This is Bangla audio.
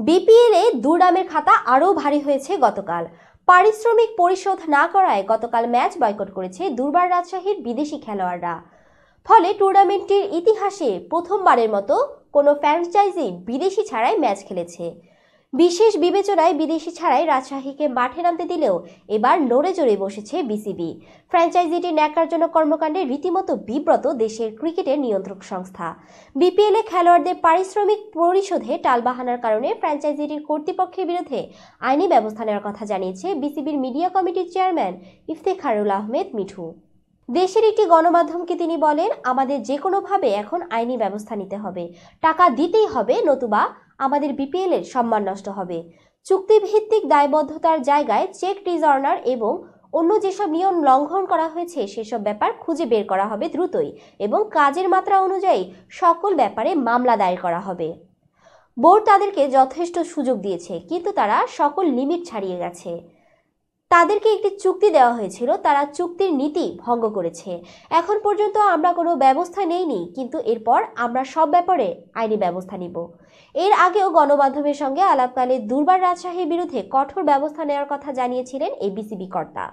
বিপিএলে দুর্নামের খাতা আরও ভারী হয়েছে গতকাল। পারিশ্রমিক পরিশোধ না করায় গতকাল ম্যাচ বয়কট করেছে দুর্বার রাজশাহীর বিদেশি খেলোয়াড়রা। ফলে টুর্নামেন্টটির ইতিহাসে প্রথমবারের মতো কোনো ফ্র্যাঞ্চাইজি বিদেশি ছাড়াই ম্যাচ খেলেছে। বিশেষ বিবেচনায় বিদেশি ছাড়াই রাজশাহীকে মাঠে নামতে দিলেও এবার নড়ে চড়ে বসেছে বিসিবি। ফ্র্যাঞ্চাইজিটির ন্যাক্কারজনক কর্মকাণ্ডে রীতিমতো বিব্রত দেশের ক্রিকেটের নিয়ন্ত্রক সংস্থা। বিপিএলে খেলোয়াড়দের পারিশ্রমিক পরিশোধে টালবাহানার কারণে ফ্র্যাঞ্চাইজিটির কর্তৃপক্ষের বিরুদ্ধে আইনি ব্যবস্থা নেওয়ার কথা জানিয়েছে বিসিবির মিডিয়া কমিটির চেয়ারম্যান ইফতেখারুল আহমেদ মিঠু। দেশের একটি গণমাধ্যমকে তিনি বলেন, আমাদের যে কোনোভাবে এখন আইনি ব্যবস্থা নিতে হবে, টাকা দিতেই হবে, নতুবা আমাদের বিপিএল এর সম্মান নষ্ট হবে। চুক্তিভিত্তিক দায়বদ্ধতার জায়গায় চেক রিজর্নার এবং অন্য যেসব নিয়ম লঙ্ঘন করা হয়েছে সেসব ব্যাপার খুঁজে বের করা হবে দ্রুতই এবং কাজের মাত্রা অনুযায়ী সকল ব্যাপারে মামলা দায়ের করা হবে। বোর্ড তাদেরকে যথেষ্ট সুযোগ দিয়েছে, কিন্তু তারা সকল লিমিট ছাড়িয়ে গেছে। তাদেরকে একটি চুক্তি দেওয়া হয়েছিল, তারা চুক্তির নীতি ভঙ্গ করেছে। এখন পর্যন্ত আমরা কোনো ব্যবস্থা নেইনি, কিন্তু এরপর আমরা সব ব্যাপারে আইনি ব্যবস্থা নিব। এর আগেও গণমাধ্যমের সঙ্গে আলাপকালে দুর্বার রাজশাহীর বিরুদ্ধে কঠোর ব্যবস্থা নেওয়ার কথা জানিয়েছিলেন এই বিসিবি কর্তা।